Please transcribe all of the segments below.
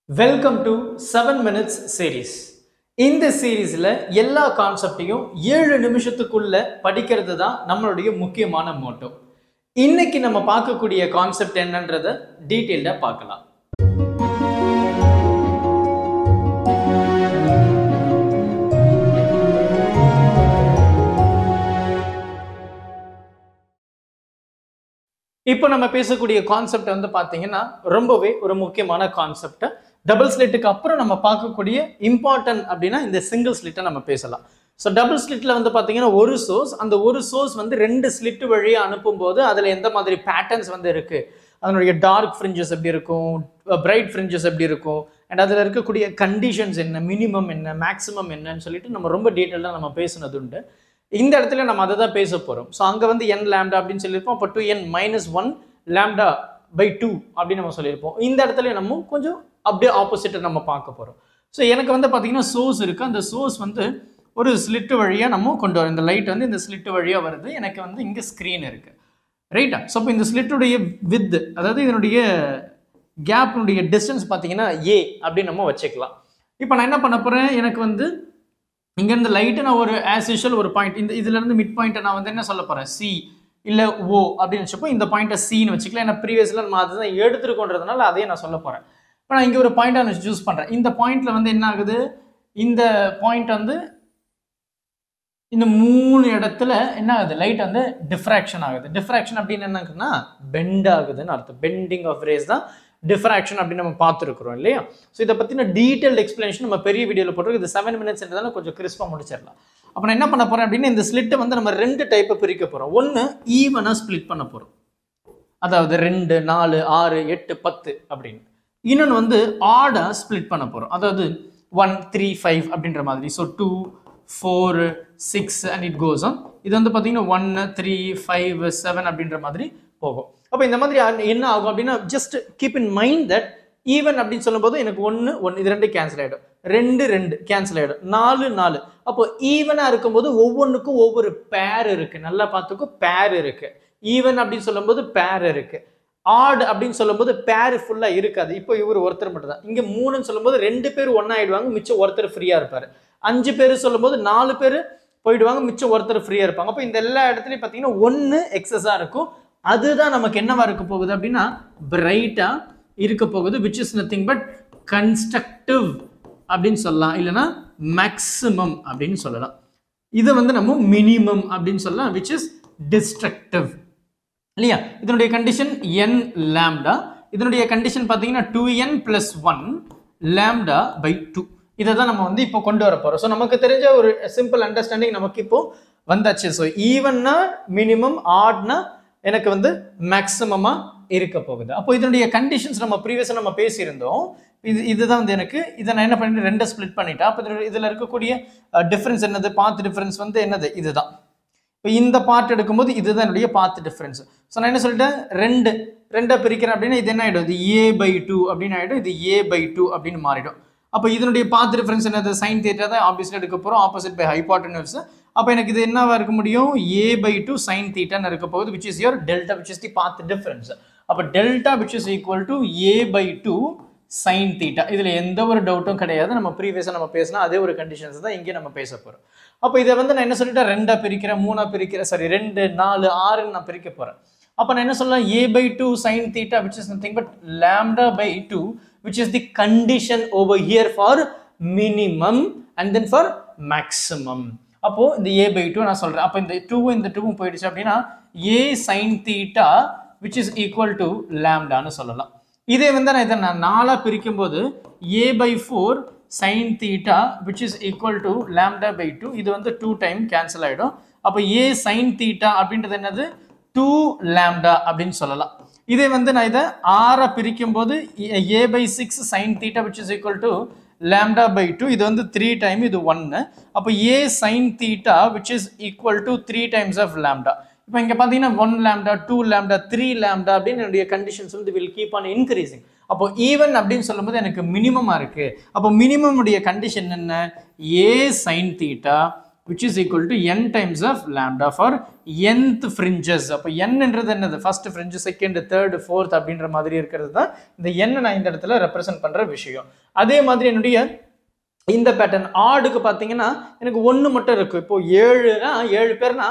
Welcome to 7 Minutes series. இந்த சீரீஸ்ல எல்லா கான்செப்டையும் 7 நிமிஷத்துக்குள்ள படிக்கிறது தான் நம்மளுடைய முக்கியமான மோட்டோ. இன்னைக்கு நம்ம பார்க்கக்கூடிய கான்செப்ட் என்னன்றதை டீடைல்டா பார்க்கலாம். இப்போ நம்ம பேசக்கூடிய கான்செப்ட் வந்து பார்த்தீங்கன்னா ரொம்பவே ஒரு முக்கியமான கான்செப்ட். டபுள் ஸ்லிட்டுக்கு அப்புறம் நம்ம பார்க்கக்கூடிய இம்பார்ட்டன்ட் அப்படின்னா இந்த சிங்கிள் ஸ்லிட்டை நம்ம பேசலாம். ஸோ டபுள் ஸ்லிட்ல வந்து பார்த்தீங்கன்னா ஒரு சோர்ஸ், அந்த ஒரு சோர்ஸ் வந்து 2 ஸ்லிட் வழியாக அனுப்பும்போது அதில் எந்த மாதிரி பேட்டர்ன்ஸ் வந்து இருக்கு, அதனுடைய டார்க் ஃப்ரிஞ்சஸ் எப்படி இருக்கும், பிரைட் ஃப்ரிஞ்சஸ் எப்படி இருக்கும், அண்ட் அதில் இருக்கக்கூடிய கண்டிஷன்ஸ் என்ன, மினிமம் என்ன, மேக்ஸிமம் என்னன்னு சொல்லிட்டு நம்ம ரொம்ப டீட்டெயிலாக நம்ம பேசுனது உண்டு. இந்த இடத்துல நம்ம அதை தான் பேச போகிறோம். ஸோ அங்கே வந்து n லாம்டா அப்படின்னு சொல்லியிருப்போம். அப்போ 2n-1 லாம்டா பை 2 அப்படின்னு நம்ம சொல்லியிருப்போம். இந்த இடத்துல நம்ம கொஞ்சம் அப்படியே ஆப்போசிட்டை நம்ம பார்க்க போகிறோம். ஸோ எனக்கு வந்து பார்த்தீங்கன்னா சோர்ஸ் இருக்குது. அந்த சோர்ஸ் வந்து ஒரு ஸ்லிட்டு வழியாக நம்ம கொண்டு வரோம். இந்த லைட் வந்து இந்த ஸ்லிட்டு வழியாக வருது. எனக்கு வந்து இங்கே ஸ்க்ரீன் இருக்குது, ரைட்டா? ஸோ இப்போ இந்த ஸ்லிட்டுடைய வித், அதாவது இதனுடைய கேப்னுடைய டிஸ்டன்ஸ் பார்த்தீங்கன்னா a அப்படின்னு நம்ம வச்சுக்கலாம். இப்போ நான் என்ன பண்ண போகிறேன், எனக்கு வந்து இங்கேருந்து லைட்டு நான் ஒரு ஆஸ் யூஷுவல் ஒரு பாயிண்ட், இந்த இதுலேருந்து மிட் பாயிண்ட்டை நான் வந்து என்ன சொல்ல போகிறேன், சி இல்லை ஓ அப்படின்னு வச்சப்போ இந்த பாயிண்ட்டை சின்னு வச்சுக்கலாம். ஏன்னா ப்ரீவியஸில் நம்ம அதுதான் எடுத்துருக்கோன்றதுனால அதையே நான் சொல்ல போகிறேன். இப்போ நான் இங்கே ஒரு பாயிண்ட்டை நான் சூஸ் பண்ணுறேன். இந்த பாயிண்ட்டில் வந்து என்ன ஆகுது, இந்த பாயிண்ட் வந்து இந்த 3 இடத்துல என்ன ஆகுது, லைட் வந்து டிஃப்ராக்ஷன் ஆகுது. டிஃப்ராக்ஷன் அப்படின்னு என்னன்னா பெண்ட் ஆகுதுன்னு அர்த்தம். பெண்டிங் ஆஃப் ரேஸ் தான் டிஃப்ராக்ஷன் அப்படின்னு நம்ம பார்த்துருக்குறோம் இல்லையா? ஸோ இதை பற்றின டீட்டெயில்டு எக்ஸ்பிளனேஷன் நம்ம பெரிய வீடியோவில் போட்டிருக்கு. இது 7 மினிட்ஸ்ன்றதால கொஞ்சம் கிறிஸ்பாக முடிச்சிடலாம். அப்போ நான் என்ன பண்ண போகிறேன் அப்படின்னா, இந்த ஸ்லிட்டை வந்து நம்ம 2 டைப்பை பிரிக்க போகிறோம். ஒன்று ஈவனாக ஸ்பிளிட் பண்ண போகிறோம், அதாவது 2, 4, 6, 8, 10 அப்படின்னு. இன்னொன்று வந்து ஆடாக ஸ்பிளிட் பண்ண போகிறோம், அதாவது 1, 3, 5 அப்படின்ற மாதிரி. So 2, 4, 6 and it goes on. இது வந்து பார்த்தீங்கன்னா 1, 3, 5, 7 அப்படின்ற மாதிரி போகும். அப்போ இந்த மாதிரி என்ன ஆகும் அப்படின்னா, just keep in mind that even அப்படின்னு சொல்லும்போது எனக்கு 1, 1 இது 2 கேன்சல் ஆகிடும், 2, 2 கேன்சல் ஆகிடும், 4, 4. அப்போ ஈவனாக இருக்கும்போது ஒவ்வொன்றுக்கும் ஒவ்வொரு பேர் இருக்கு. நல்லா பார்த்துக்கோ, பேர் இருக்கு. ஈவன் அப்படின்னு சொல்லும்போது பேர் இருக்கு. ஆட் அப்படின்னு சொல்லும்போது பேர் ஃபுல்லாக இருக்காது. இப்போ இவர் ஒருத்தர் மட்டும் தான். இங்கே 3ன்னு சொல்லும்போது 2 பேர் ஒன்றா ஆயிடுவாங்க, மிச்சம் ஒருத்தர் ஃப்ரீயாக இருப்பார். 5 பேர் சொல்லும்போது 4 பேர் போயிடுவாங்க, மிச்சம் ஒருத்தர் ஃப்ரீயாக இருப்பாங்க. அப்போ இந்த எல்லா இடத்துலையும் பார்த்தீங்கன்னா 1 எக்ஸஸாக இருக்கும். அதுதான் நமக்கு என்னவா இருக்க போகுது அப்படின்னா பிரைட்டா இருக்க போகுது, which is nothing but constructive அப்படின்னு சொல்லலாம், இல்லைன்னா மேக்ஸிமம் அப்படின்னு சொல்லலாம். இதை வந்து நம்ம மினிமம் அப்படின்னு சொல்லலாம், which is destructive இல்லையா? இதனுடைய கண்டிஷன் n லாம்டா. இதனுடைய கண்டிஷன் பார்த்தீங்கன்னா 2n + 1 லாம்டா பை 2. இதை தான் நம்ம வந்து இப்போ கொண்டு வர போகிறோம். ஸோ நமக்கு தெரிஞ்ச ஒரு சிம்பிள் அண்டர்ஸ்டாண்டிங் நமக்கு இப்போ வந்தாச்சு. ஸோ ஈவன்னா மினிமம், ஆட்னா எனக்கு வந்து மேக்ஸிமமாக இருக்க போகுது. அப்போ இதனுடைய கண்டிஷன்ஸ் நம்ம ப்ரீவியஸாக நம்ம பேசியிருந்தோம். இதுதான் வந்து எனக்கு இதை நான் என்ன பண்ணிட்டு 2 ஸ்பிளிட் பண்ணிட்டேன். அப்போ இதில் இருக்கக்கூடிய டிஃப்ரென்ஸ் என்னது, பாத் டிஃப்ரென்ஸ் வந்து என்னது, இதுதான். இப்போ இந்த பார்ட் எடுக்கும்போது இதுதான் என்னுடைய பாத் டிஃப்ரென்ஸ். ஸோ நான் என்ன சொல்லிட்டேன், 2 பிரிக்கிறேன் அப்படின்னா இது என்ன ஆகிடும், இது a/2 அப்படின்னு ஆகிடும், இது a/2 அப்படின்னு மாறிடும். அப்போ இதனுடைய பாத் டிஃப்ரென்ஸ் என்னது, சைன் தீட்டா தான் ஆப்வியஸ்லி எடுக்க போகிறோம், ஆப்போசிட் பை ஹைபாட்டனஸ். அப்போ எனக்கு இது என்னவா இருக்க முடியும், a/2 சைன் தீட்டான்னு இருக்க போகுது, which is your delta, which is the path difference. அப்போ delta which is equal to a/2 sine theta. இதில் எந்த ஒரு டவுட்டும் கிடையாது. நம்ம ப்ரீவியஸாக நம்ம பேசினா அதே ஒரு கண்டிஷன்ஸ் தான் இங்கே நம்ம பேச போகிறோம். அப்போ இதை வந்து நான் என்ன சொல்லிட்டேன், 2 பிரிக்கிறேன், 3 பிரிக்கிறேன், சாரி 2, 4, 6 நான் பிரிக்க போகிறேன். அப்போ நான் என்ன சொல்லலாம், a/2 sine theta which is nothing but lambda by 2, which is the condition over here for minimum and then for maximum. அப்போ இந்த a/2 நான் சொல்றேன். அப்போ இந்த 2 இந்த 2 போயிடுச்சு அப்படின்னா a sin theta which is equal to lambdaன்னு சொல்லலாம். இதே வந்து நான் இதை 4 பிரிக்கும் போது a/4 sin theta which is equal to lambda by 2, இது வந்து 2 டைம் கேன்சல் ஆகிடும். அப்போ a sin theta அப்படின்றது என்னது, 2 lambda அப்படின்னு சொல்லலாம். இதே வந்து நான் இதை 6 பிரிக்கும் போது a/6 sin theta which is equal to lambda by 2, இது வந்து 3 டைம், இது 1. அப்போ a sin theta which is equal to 3 times of lambda. இப்போ இங்கே பார்த்தீங்கன்னா 1 lambda, 2 lambda, 3 lambda அப்படின்னு என்னுடைய கண்டிஷன்ஸ் வந்து will keep on increasing. அப்போ ஈவன் அப்படின்னு சொல்லும்போது எனக்கு மினிமமாக இருக்குது. அப்போ மினிமம் உடைய கண்டிஷன் என்ன, a sin theta which is equal to n times of lambda for nth fringes. அப்போ n என்றது என்னது first fringe, second, third, fourth அப்படின்ற மாதிரி இருக்கிறது தான் இந்த n நான் இந்த இடத்துல ரெப்ரசன்ட் பண்ற விஷயம். அதே மாதிரி என்னுடைய இந்த பேட்டர்ன் ஆடுக்கு பார்த்தீங்கன்னா எனக்கு ஒன்று மட்டும் இருக்கும். இப்போ 7 பேர்னா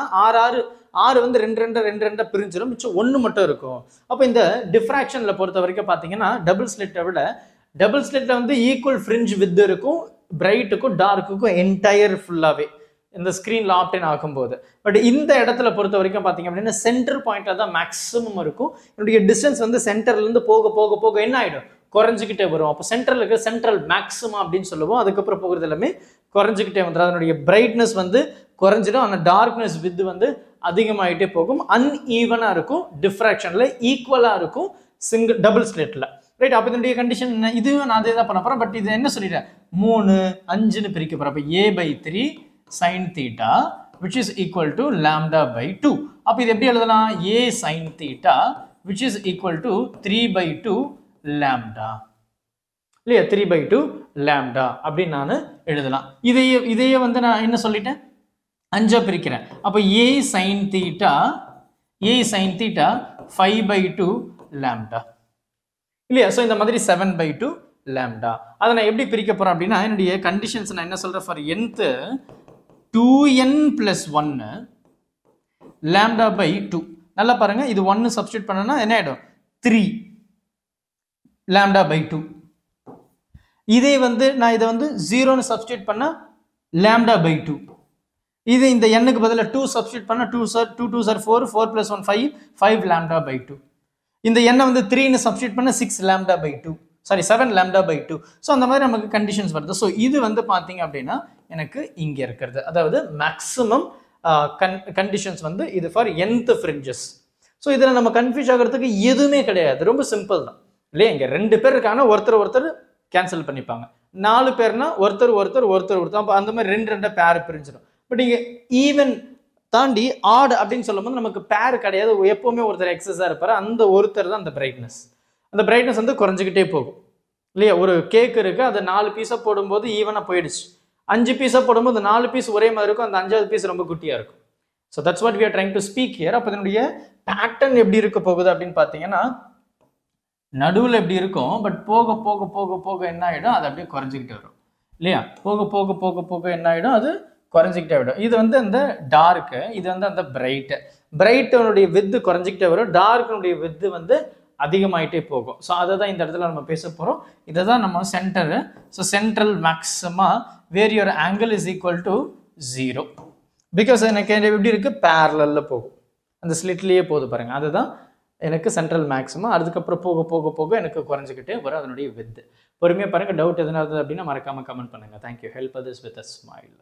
6 வந்து 2 பிரிஞ்சிடும், மிச்சம் 1 மட்டும் இருக்கும். அப்போ இந்த டிஃப்ராக்ஷனில் பொறுத்த வரைக்கும் பார்த்தீங்கன்னா டபுள் ஸ்லிட்டை விட டபுள் ஸ்லிட்டில் வந்து ஈக்குவல் ஃப்ரிஞ்ச் வித் இருக்கும் பிரைட்டுக்கும் டார்க்குக்கும் என்டையர் ஃபுல்லாகவே இந்த ஸ்க்ரீனில் ஆப்டென் ஆகும்போது. பட் இந்த இடத்துல பொறுத்த வரைக்கும் பார்த்தீங்க அப்படின்னா சென்டர் பாயிண்டில் தான் மேக்ஸிமம் இருக்கும். என்னுடைய டிஸ்டன்ஸ் வந்து சென்டர்லேருந்து போக போக போக என்ன ஆகிடும், குறைஞ்சிக்கிட்டே வரும். அப்போ சென்ட்ரல் இருக்க சென்ட்ரல் மேக்ஸிமம் அப்படின்னு சொல்லுவோம். அதுக்கப்புறம் போகிறது எல்லாமே குறைஞ்சிக்கிட்டே வந்துடும். அதனுடைய பிரைட்னஸ் வந்து குறைஞ்சிடும், ஆனால் டார்க்னஸ் வித் வந்து அதிகமாகிட்டே போகும். அன்ஈவனாக இருக்கும், டிஃப்ராக்ஷனில் ஈக்குவலாக இருக்கும் டபுள் ஸ்லிட்டில். ரைட், அப்போ இதனுடைய கண்டிஷன் என்ன, இதுவும் நான் அதே தான் பண்ண போகிறேன். பட் இது என்ன சொல்லிட்டேன், 3, 5ன்னு பிரிக்க போகிறேன். அப்போ a/3 sin theta which is equal to lambda by 2. அப்போ இது எப்படி எழுதலாம், a sin theta which is equal to 3/2 lambda இல்லையா, 3/2 lambda அப்படின்னு நான் எழுதலாம். இதையே வந்து நான் என்ன சொல்லிட்டேன், 5 பிரிக்கிறேன். அப்போ a sin theta 5/2 lambda இல்லையா. ஸோ இந்த மாதிரி 7/2 lambda. அதை நான் எப்படி பிரிக்க போறேன் அப்படின்னா என்னுடைய கண்டிஷன்ஸ் நான் என்ன சொல்றேன், for nth 2n + 1 lambda by 2. நல்லா பாருங்க, இது 1 சப்ஸ்டியூட் பண்ணனா என்ன ஆயிடும், 3 lambda by 2. இதே வந்து நான் இதை வந்து 0ன்னு சப்ஸ்டியூட் பண்ணா lambda by 2. இது இந்த n க்கு பதிலா 2 சப்ஸ்டியூட் பண்ணா 2 2s are 4, 4 + 1 5 lambda by 2. இந்த n வந்து 3ன்னு சப்ஸ்டியூட் பண்ணா 6 lambda by 2, sorry 7 lambda by 2. So அந்த மாதிரி நமக்கு கண்டிஷன்ஸ் வருது. ஸோ இது வந்து பார்த்தீங்க அப்படின்னா எனக்கு இங்கே இருக்கிறது, அதாவது மேக்ஸிமம் கண்டிஷன்ஸ் வந்து இது ஃபார் nth fringes. ஸோ இதில் நம்ம கன்ஃபியூஸ் ஆகிறதுக்கு எதுவுமே கிடையாது, ரொம்ப சிம்பிள் தான் இல்லையா. இங்கே 2 பேர் இருக்காங்கன்னா ஒருத்தர் கேன்சல் பண்ணிப்பாங்க, 4 பேர்னா ஒருத்தர் அப்போ அந்த மாதிரி 2 பேர் பிரிஞ்சிடும். பட் இங்கே ஈவன் தாண்டி ஆட் அப்படின்னு சொல்லும்போது நமக்கு பேர் கிடையாது, எப்பவுமே ஒருத்தர் எக்ஸஸாக இருப்பார். அந்த ஒருத்தர் தான் அந்த பிரைட்னஸ் வந்து குறைஞ்சிக்கிட்டே போகும் இல்லையா. ஒரு கேக் இருக்குது, அதை 4 பீஸாக போடும்போது ஈவனாக போயிடுச்சு. 5 பீஸாக போடும்போது 4 பீஸ் ஒரே மாதிரி இருக்கும், அந்த 5வது பீஸ் ரொம்ப குட்டியாக இருக்கும். So that's what we are trying to speak here. அப்போ இதனுடைய பேட்டர்ன் எப்படி இருக்க போகுது அப்படின்னு பார்த்தீங்கன்னா நடுவில் எப்படி இருக்கும், பட் போக போக போக போக என்ன ஆகிடும், அது அப்படியே குறைஞ்சிக்கிட்டே வரும் இல்லையா. போக போக போக போக என்ன ஆகிடும், அது குறைஞ்சிக்கிட்டே விடும். இது வந்து அந்த டார்க்கு, இது வந்து அந்த பிரைட்டனுடைய வித்து குறைஞ்சிக்கிட்டே வரும், டார்க்கினுடைய வித்து வந்து அதிகமாயிட்டே போகும். ஸோ அதை தான் இந்த இடத்துல நம்ம பேச போகிறோம். இதை தான் நம்ம centre. So central maxima where your angle is equal to 0. Because எனக்கு எப்படி இருக்குது, பேரலில் போகும், அந்த ஸ்லிட்லேயே போகுது பாருங்கள். அதுதான் எனக்கு சென்ட்ரல் மேக்ஸிமா. அதுக்கப்புறம் போக போக போக எனக்கு குறைஞ்சிக்கிட்டே வரும் அதனுடைய வித்து. பொறுமையாக பாருங்கள். டவுட் எதுனா அப்படின்னா மறக்காமல் கமெண்ட் பண்ணுங்கள். Thank you. Help others with a smile.